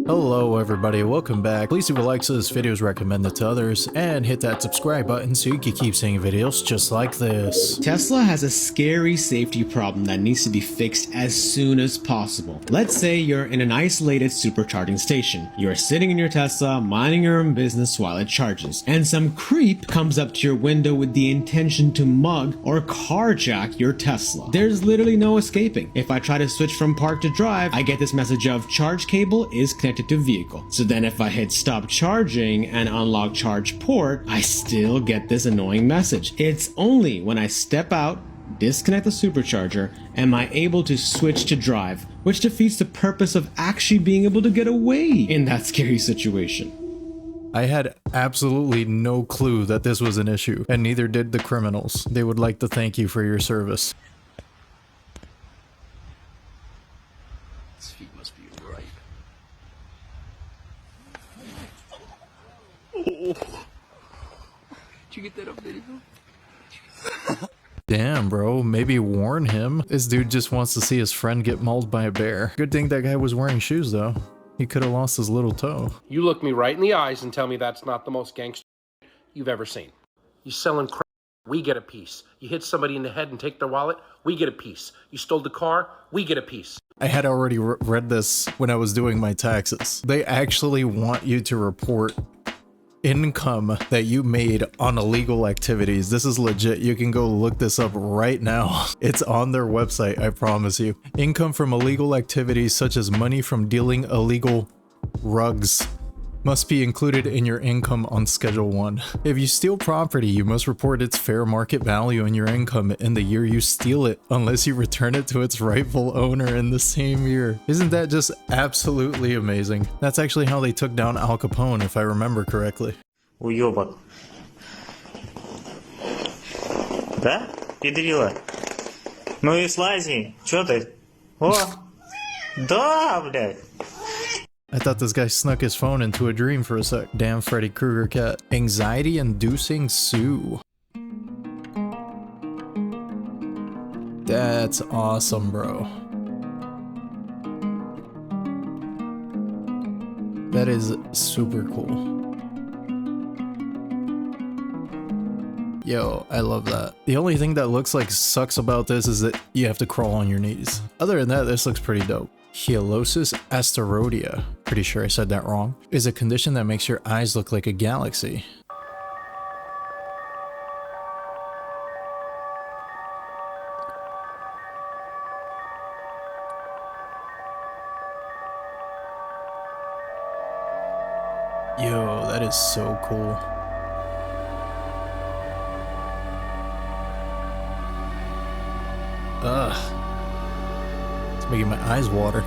Hello everybody, welcome back. Please leave a like so this video is recommended to others, and hit that subscribe button so you can keep seeing videos just like this. Tesla has a scary safety problem that needs to be fixed as soon as possible. Let's say you're in an isolated supercharging station. You're sitting in your Tesla, minding your own business while it charges, and some creep comes up to your window with the intention to mug or carjack your Tesla. There's literally no escaping. If I try to switch from park to drive, I get this message of charge cable is connected to vehicle. So then if I hit stop charging and unlock charge port, I still get this annoying message. It's only when I step out, disconnect the supercharger, am I able to switch to drive, which defeats the purpose of actually being able to get away in that scary situation. I had absolutely no clue that this was an issue, and neither did the criminals. They would like to thank you for your service. His feet must be ripe. Oh. Did you get that up video? Damn, bro, maybe warn him. This dude just wants to see his friend get mauled by a bear. Good thing that guy was wearing shoes, though. He could have lost his little toe. You look me right in the eyes and tell me that's not the most gangster you've ever seen. You selling crap, we get a piece. You hit somebody in the head and take their wallet, we get a piece. You stole the car, we get a piece. I had already read this when I was doing my taxes. They actually want you to report income that you made on illegal activities. This is legit. You can go look this up right now. It's on their website, I promise you. Income from illegal activities such as money from dealing illegal rugs must be included in your income on Schedule 1. If you steal property, you must report its fair market value and your income in the year you steal it, unless you return it to its rightful owner in the same year. Isn't that just absolutely amazing? That's actually how they took down Al Capone, if I remember correctly. Уёбок. Да? Педрила? Ну и слази. Чё ты? О! Да, блядь! I thought this guy snuck his phone into a dream for a sec. Damn Freddy Krueger cat. Anxiety-inducing Sue. That's awesome, bro. That is super cool. Yo, I love that. The only thing that looks like sucks about this is that you have to crawl on your knees. Other than that, this looks pretty dope. Hyalosis asteroidea, pretty sure I said that wrong, is a condition that makes your eyes look like a galaxy. Yo, that is so cool. Ugh. It's making my eyes water.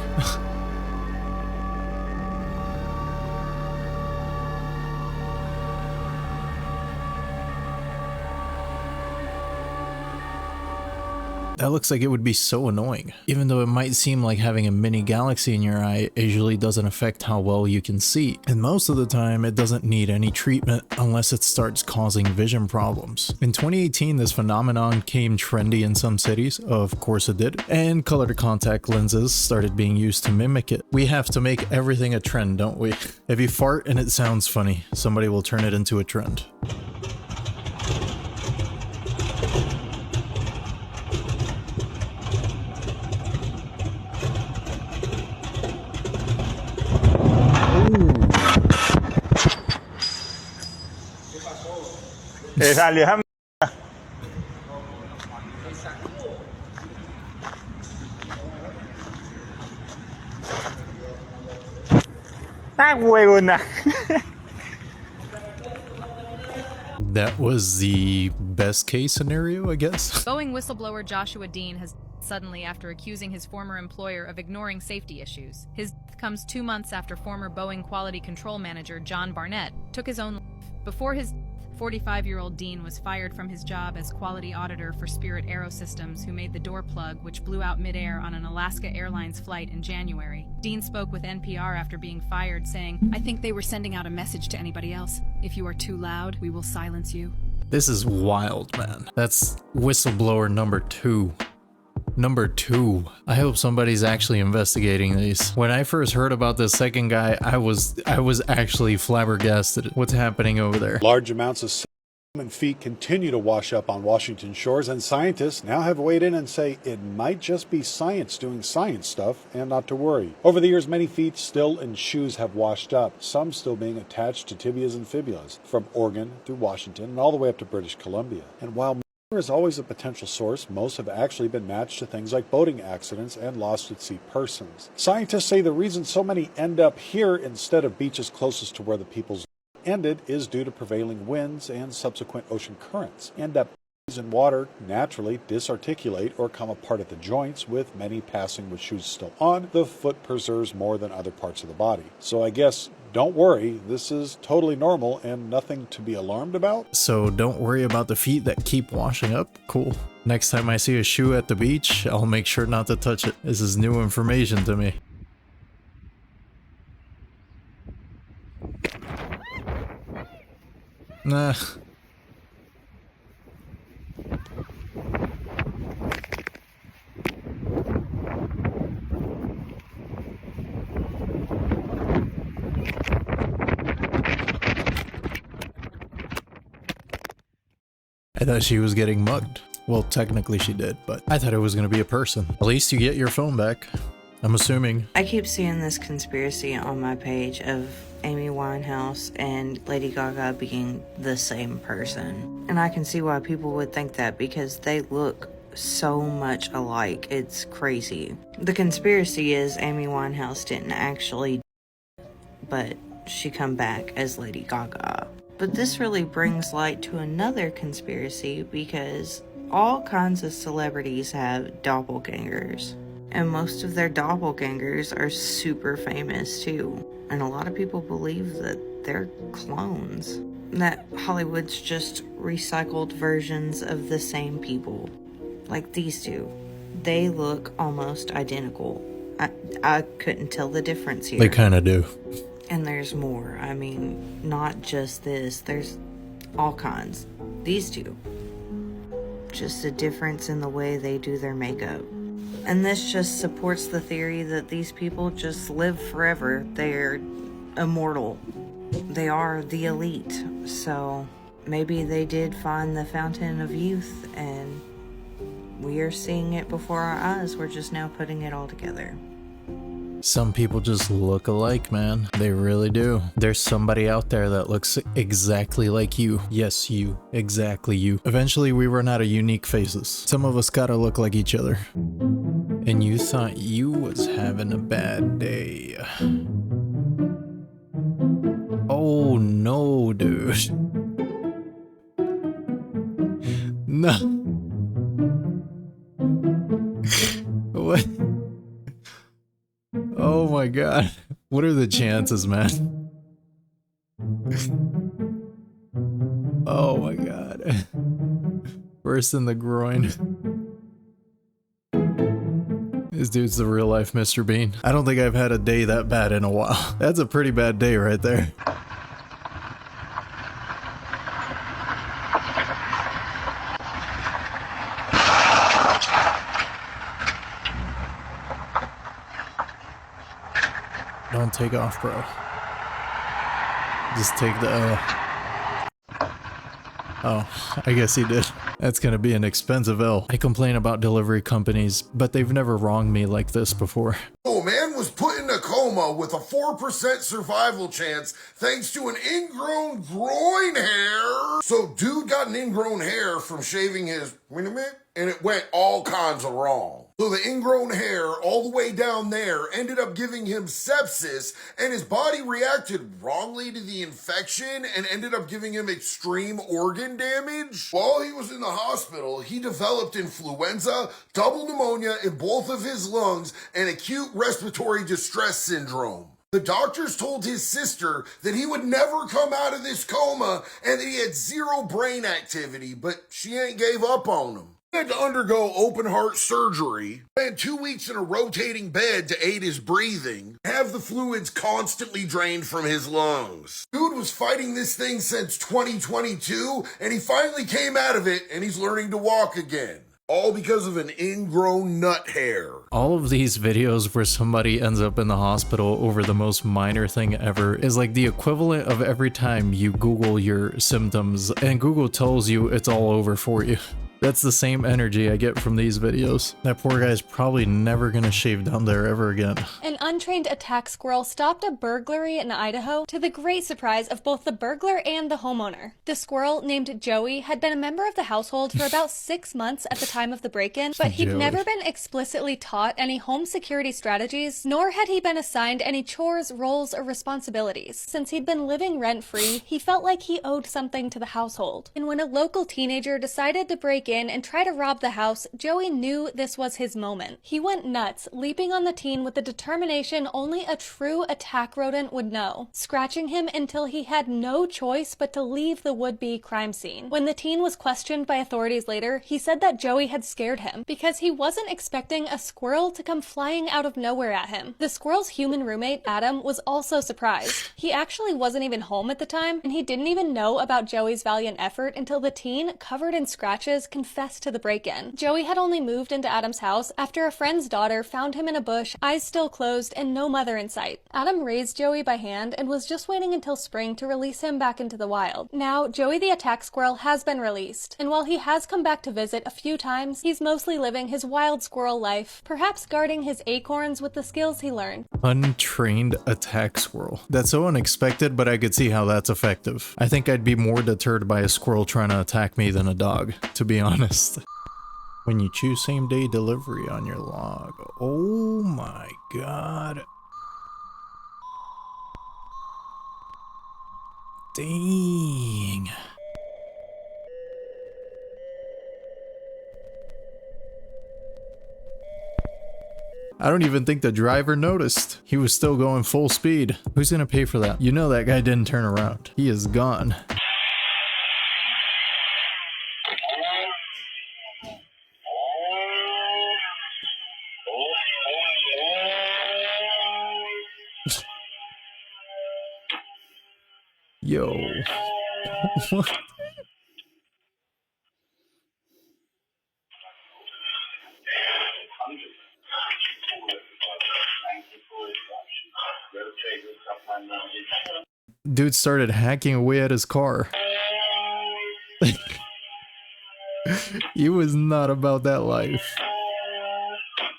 That looks like it would be so annoying. Even though it might seem like having a mini galaxy in your eye, it usually doesn't affect how well you can see. And most of the time, it doesn't need any treatment unless it starts causing vision problems. In 2018, this phenomenon came trendy in some cities, of course it did, and colored contact lenses started being used to mimic it. We have to make everything a trend, don't we? If you fart and it sounds funny, somebody will turn it into a trend. Salió esa mierda. Ah, huevona. That was the best case scenario, I guess. Boeing whistleblower Joshua Dean has suddenly after accusing his former employer of ignoring safety issues. His death comes 2 months after former Boeing quality control manager John Barnett took his own life. Before his 45-year-old Dean was fired from his job as quality auditor for Spirit Aerosystems, who made the door plug which blew out midair on an Alaska Airlines flight in January. Dean spoke with NPR after being fired, saying, "I think they were sending out a message to anybody else. If you are too loud, we will silence you." This is wild, man. That's whistleblower number 2. Number 2. I hope somebody's actually investigating these. When I first heard about this second guy, I was actually flabbergasted. What's happening over there? Large amounts of human feet continue to wash up on Washington shores, and scientists now have weighed in and say it might just be science doing science stuff and not to worry. Over the years, many feet still and shoes have washed up, some still being attached to tibias and fibulas, from Oregon through Washington and all the way up to British Columbia. And while there is always a potential source, most have actually been matched to things like boating accidents and lost at sea persons. Scientists say the reason so many end up here instead of beaches closest to where the people's ended is due to prevailing winds and subsequent ocean currents, and that bodies in water naturally disarticulate or come apart at the joints, with many passing with shoes still on. The foot preserves more than other parts of the body. So I guess don't worry, this is totally normal and nothing to be alarmed about. So don't worry about the feet that keep washing up? Cool. Next time I see a shoe at the beach, I'll make sure not to touch it. This is new information to me. Nah. I thought she was getting mugged. Well, technically she did, but I thought it was going to be a person. At least you get your phone back. I'm assuming. I keep seeing this conspiracy on my page of Amy Winehouse and Lady Gaga being the same person. And I can see why people would think that, because they look so much alike. It's crazy. The conspiracy is Amy Winehouse didn't actually, but she come back as Lady Gaga. But this really brings light to another conspiracy, because all kinds of celebrities have doppelgangers. And most of their doppelgangers are super famous too. And a lot of people believe that they're clones. That Hollywood's just recycled versions of the same people. Like these two. They look almost identical. I couldn't tell the difference here. They kind of do. And there's more. I mean, not just this. There's all kinds. These two. Just a difference in the way they do their makeup. And this just supports the theory that these people just live forever. They're immortal. They are the elite. So maybe they did find the fountain of youth, and we are seeing it before our eyes. We're just now putting it all together. Some people just look alike, man. They really do. There's somebody out there that looks exactly like you. Yes, you. Exactly you. Eventually, we run out of unique faces. Some of us gotta look like each other. And you thought you was having a bad day. Oh no, dude. No. What? Oh my god. What are the chances, man? Oh my god. Worse than the groin. This dude's the real life Mr. Bean. I don't think I've had a day that bad in a while. That's a pretty bad day right there. Don't take off, bro. Just take the L. Oh, I guess he did. That's gonna be an expensive L. I complain about delivery companies, but they've never wronged me like this before. Oh, man was put in a coma with a 4% survival chance thanks to an ingrown groin hair. So dude got an ingrown hair from shaving his, wait a minute, and it went all kinds of wrong. So the ingrown hair all the way down there ended up giving him sepsis, and his body reacted wrongly to the infection and ended up giving him extreme organ damage. While he was in the hospital, he developed influenza, double pneumonia in both of his lungs, and acute respiratory distress syndrome. The doctors told his sister that he would never come out of this coma and that he had zero brain activity, but she ain't gave up on him. He had to undergo open heart surgery, spend 2 weeks in a rotating bed to aid his breathing, have the fluids constantly drained from his lungs. Dude was fighting this thing since 2022, and he finally came out of it, and he's learning to walk again. All because of an ingrown nut hair. All of these videos where somebody ends up in the hospital over the most minor thing ever is like the equivalent of every time you Google your symptoms and Google tells you it's all over for you. That's the same energy I get from these videos. That poor guy's probably never gonna shave down there ever again. An untrained attack squirrel stopped a burglary in Idaho to the great surprise of both the burglar and the homeowner. The squirrel, named Joey, had been a member of the household for about 6 months at the time of the break-in, but he'd never been explicitly taught any home security strategies, nor had he been assigned any chores, roles, or responsibilities. Since he'd been living rent-free, he felt like he owed something to the household. And when a local teenager decided to break in and try to rob the house, Joey knew this was his moment. He went nuts, leaping on the teen with the determination only a true attack rodent would know, scratching him until he had no choice but to leave the would-be crime scene. When the teen was questioned by authorities later, he said that Joey had scared him because he wasn't expecting a squirrel to come flying out of nowhere at him. The squirrel's human roommate, Adam, was also surprised. He actually wasn't even home at the time, and he didn't even know about Joey's valiant effort until the teen, covered in scratches, confessed to the break-in. Joey had only moved into Adam's house after a friend's daughter found him in a bush, eyes still closed, and no mother in sight. Adam raised Joey by hand and was just waiting until spring to release him back into the wild. Now, Joey the attack squirrel has been released, and while he has come back to visit a few times, he's mostly living his wild squirrel life, perhaps guarding his acorns with the skills he learned. Untrained attack squirrel. That's so unexpected, but I could see how that's effective. I think I'd be more deterred by a squirrel trying to attack me than a dog, to be honest. When you choose same-day delivery on your log. Oh my god. Dang. I don't even think the driver noticed. He was still going full speed. Who's gonna pay for that? You know that guy didn't turn around. He is gone. Yo. What? Dude started hacking away at his car. He was not about that life.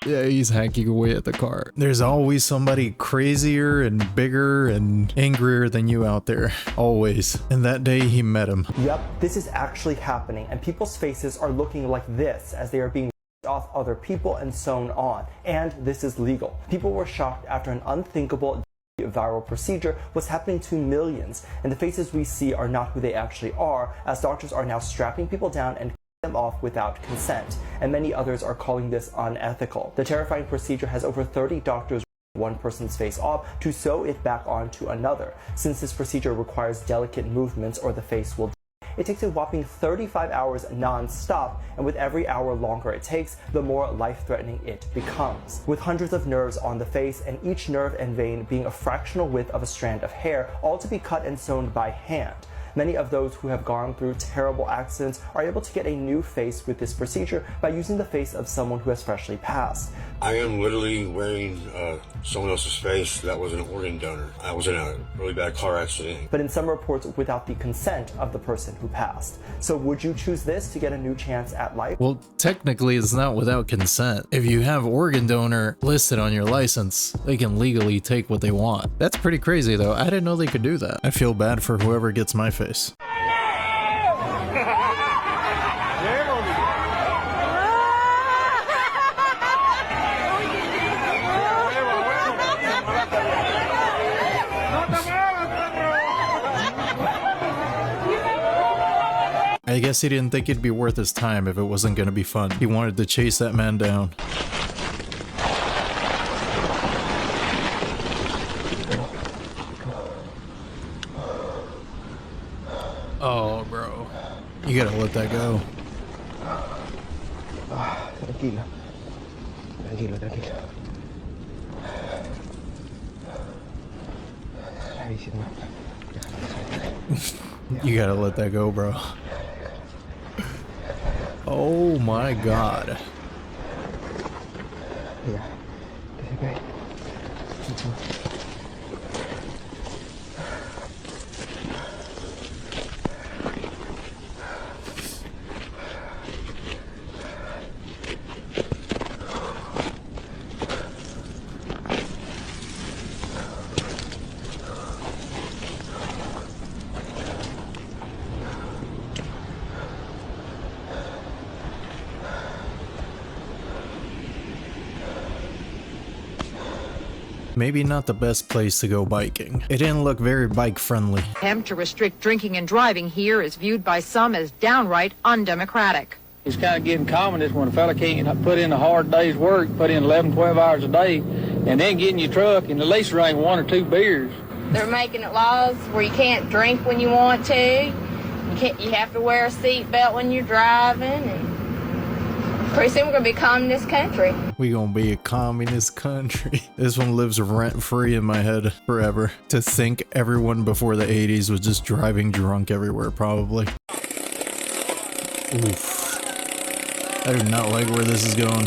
Yeah, he's hacking away at the car. There's always somebody crazier and bigger and angrier than you out there. Always. And that day he met him. Yep, this is actually happening, and people's faces are looking like this as they are being off other people and sewn on. And this is legal. People were shocked after an unthinkable viral procedure was happening to millions, and the faces we see are not who they actually are, as doctors are now strapping people down and them off without consent, and many others are calling this unethical. The terrifying procedure has over 30 doctors one person's face off to sew it back onto another. Since this procedure requires delicate movements or the face will it takes a whopping 35 hours non-stop, and with every hour longer it takes, the more life-threatening it becomes. With hundreds of nerves on the face, and each nerve and vein being a fractional width of a strand of hair, all to be cut and sewn by hand. Many of those who have gone through terrible accidents are able to get a new face with this procedure by using the face of someone who has freshly passed. I am literally wearing someone else's face that was an organ donor. I was in a really bad car accident. But in some reports without the consent of the person who passed. So would you choose this to get a new chance at life? Well, technically it's not without consent. If you have organ donor listed on your license, they can legally take what they want. That's pretty crazy though. I didn't know they could do that. I feel bad for whoever gets my face. I guess he didn't think it'd be worth his time if it wasn't gonna be fun. He wanted to chase that man down. Oh, bro. You gotta let that go. Tranquilo. Tranquilo, tranquilo. You gotta let that go, bro. Oh my god. Yeah. Okay. Maybe not the best place to go biking. It didn't look very bike friendly. Attempt to restrict drinking and driving here is viewed by some as downright undemocratic. It's kind of getting common is when a fella can't put in a hard day's work, put in 11, 12 hours a day, and then get in your truck and at least drink 1 or 2 beers. They're making it laws where you can't drink when you want to. You have to wear a seatbelt when you're driving, and pretty soon we're gonna be a communist country. We gonna be a communist country. This one lives rent free in my head forever. To think everyone before the 80s was just driving drunk everywhere, probably. Oof. I do not like where this is going.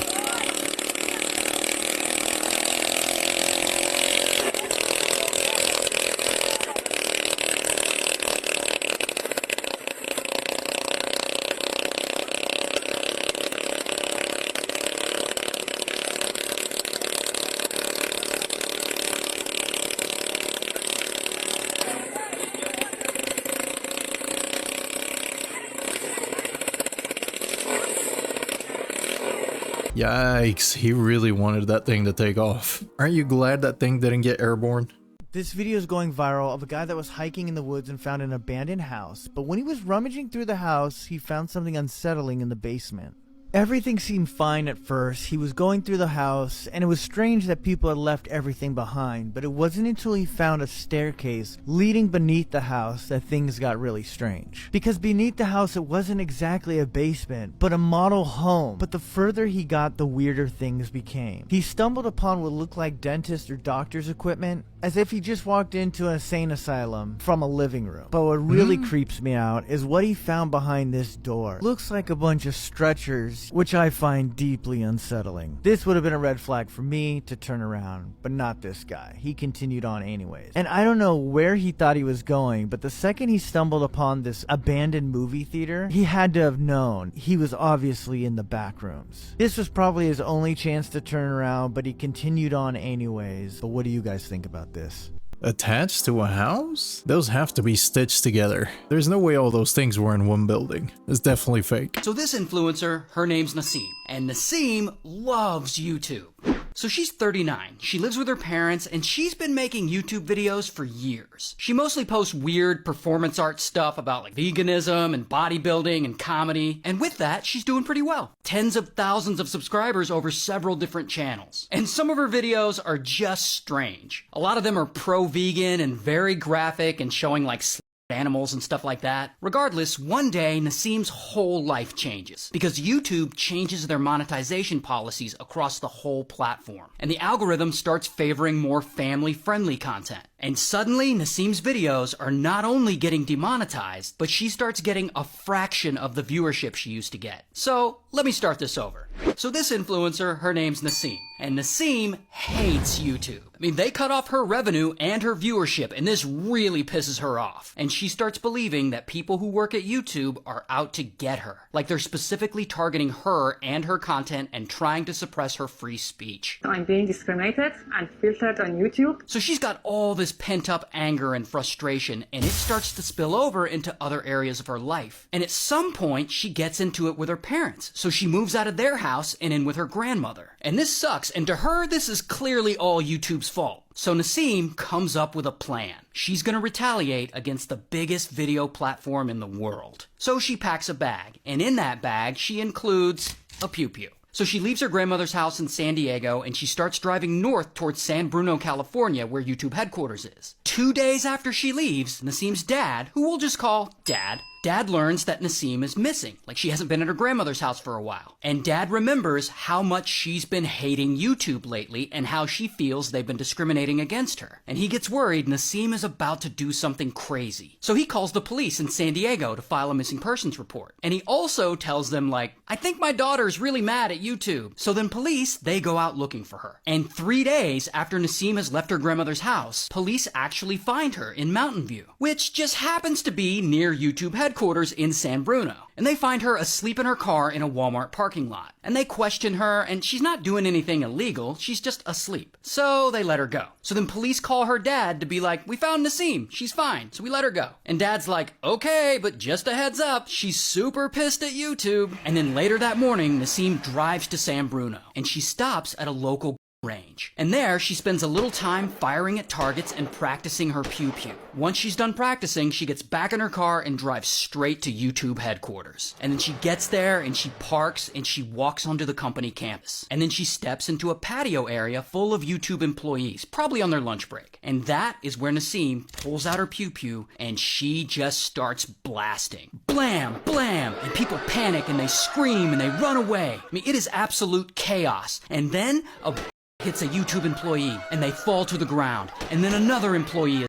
Yikes, he really wanted that thing to take off. Aren't you glad that thing didn't get airborne? This video is going viral of a guy that was hiking in the woods and found an abandoned house, but when he was rummaging through the house, he found something unsettling in the basement. Everything seemed fine at first. He was going through the house, and it was strange that people had left everything behind, but it wasn't until he found a staircase leading beneath the house that things got really strange. Because beneath the house, it wasn't exactly a basement, but a model home. But the further he got, the weirder things became. He stumbled upon what looked like dentist or doctor's equipment, as if he just walked into an insane asylum from a living room. But what really creeps me out is what he found behind this door. Looks like a bunch of stretchers, which I find deeply unsettling. This would have been a red flag for me to turn around, but not this guy. He continued on anyways. And I don't know where he thought he was going, but the second he stumbled upon this abandoned movie theater, he had to have known he was obviously in the back rooms. This was probably his only chance to turn around, but he continued on anyways. But what do you guys think about this? Attached to a house? Those have to be stitched together. There's no way all those things were in one building. It's definitely fake. So this influencer, her name's Nassim, and Nassim loves YouTube. So she's 39, she lives with her parents, and she's been making YouTube videos for years. She mostly posts weird performance art stuff about like veganism and bodybuilding and comedy, and with that, she's doing pretty well. Tens of thousands of subscribers over several different channels. And some of her videos are just strange. A lot of them are pro-vegan and very graphic and showing like animals and stuff like that. Regardless, one day Nassim's whole life changes because YouTube changes their monetization policies across the whole platform, and the algorithm starts favoring more family-friendly content. And suddenly, Nassim's videos are not only getting demonetized, but she starts getting a fraction of the viewership she used to get. So, let me start this over. So this influencer, her name's Nassim, and Nassim hates YouTube. I mean, they cut off her revenue and her viewership, and this really pisses her off. And she starts believing that people who work at YouTube are out to get her. Like they're specifically targeting her and her content and trying to suppress her free speech. I'm being discriminated and filtered on YouTube. So she's got all this pent-up anger and frustration, and it starts to spill over into other areas of her life. And at some point, she gets into it with her parents. So she moves out of their house and in with her grandmother. And this sucks, and to her, this is clearly all YouTube's fault. So Nassim comes up with a plan. She's gonna retaliate against the biggest video platform in the world. So she packs a bag, and in that bag, she includes a pew-pew. So she leaves her grandmother's house in San Diego and she starts driving north towards San Bruno, California, where YouTube headquarters is. 2 days after she leaves, Nassim's dad, who we'll just call Dad, Dad learns that Nasim is missing, like she hasn't been at her grandmother's house for a while. And Dad remembers how much she's been hating YouTube lately and how she feels they've been discriminating against her. And he gets worried Nasim is about to do something crazy. So he calls the police in San Diego to file a missing persons report. And he also tells them, like, I think my daughter's really mad at YouTube. So then police, they go out looking for her. And 3 days after Nasim has left her grandmother's house, police actually find her in Mountain View, which just happens to be near YouTube headquarters in San Bruno. And they find her asleep in her car in a Walmart parking lot. And they question her, and she's not doing anything illegal, she's just asleep. So they let her go. So then police call her dad to be like, we found Nasim, she's fine, so we let her go. And Dad's like, okay, but just a heads up, she's super pissed at YouTube. And then later that morning, Nasim drives to San Bruno, and she stops at a local range. And there, she spends a little time firing at targets and practicing her pew-pew. Once she's done practicing, she gets back in her car and drives straight to YouTube headquarters. And then she gets there and she parks and she walks onto the company campus. And then she steps into a patio area full of YouTube employees, probably on their lunch break. And that is where Nasim pulls out her pew-pew and she just starts blasting. Blam, blam, and people panic and they scream and they run away. I mean, it is absolute chaos. And then a hits a YouTube employee and they fall to the ground, and then another employee,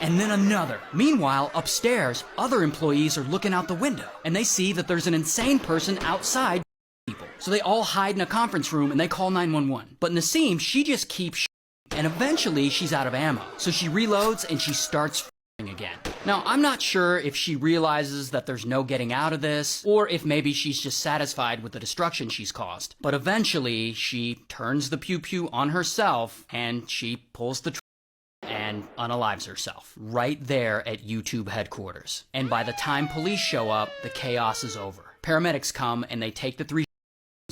and then another. Meanwhile, upstairs, other employees are looking out the window and they see that there's an insane person outside people. So they all hide in a conference room and they call 911. But Nasim, she just keeps and eventually she's out of ammo. So she reloads and she starts again. Now, I'm not sure if she realizes that there's no getting out of this, or if maybe she's just satisfied with the destruction she's caused. But eventually, she turns the pew-pew on herself, and she pulls the and unalives herself right there at YouTube headquarters. And by the time police show up, the chaos is over. Paramedics come, and they take the 3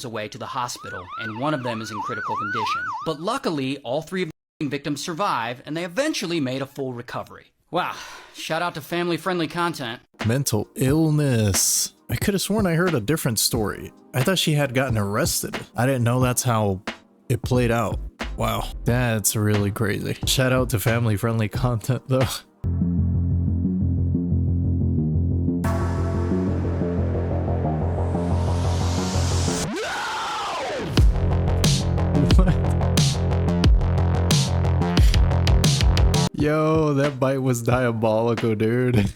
away to the hospital, and one of them is in critical condition. But luckily, all 3 of the victims survive, and they eventually made a full recovery. Wow, shout out to family-friendly content. Mental illness. I could have sworn I heard a different story. I thought she had gotten arrested. I didn't know that's how it played out. Wow, that's really crazy. Shout out to family-friendly content though. Yo, that bite was diabolical, dude.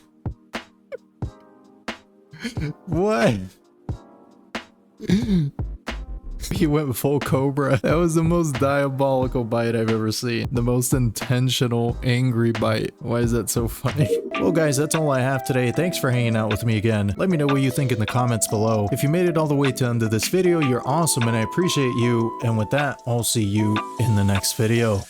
What? He went full cobra. That was the most diabolical bite I've ever seen. The most intentional, angry bite. Why is that so funny? Well guys, that's all I have today. Thanks for hanging out with me again. Let me know what you think in the comments below. If you made it all the way to the end of this video, you're awesome and I appreciate you. And with that, I'll see you in the next video.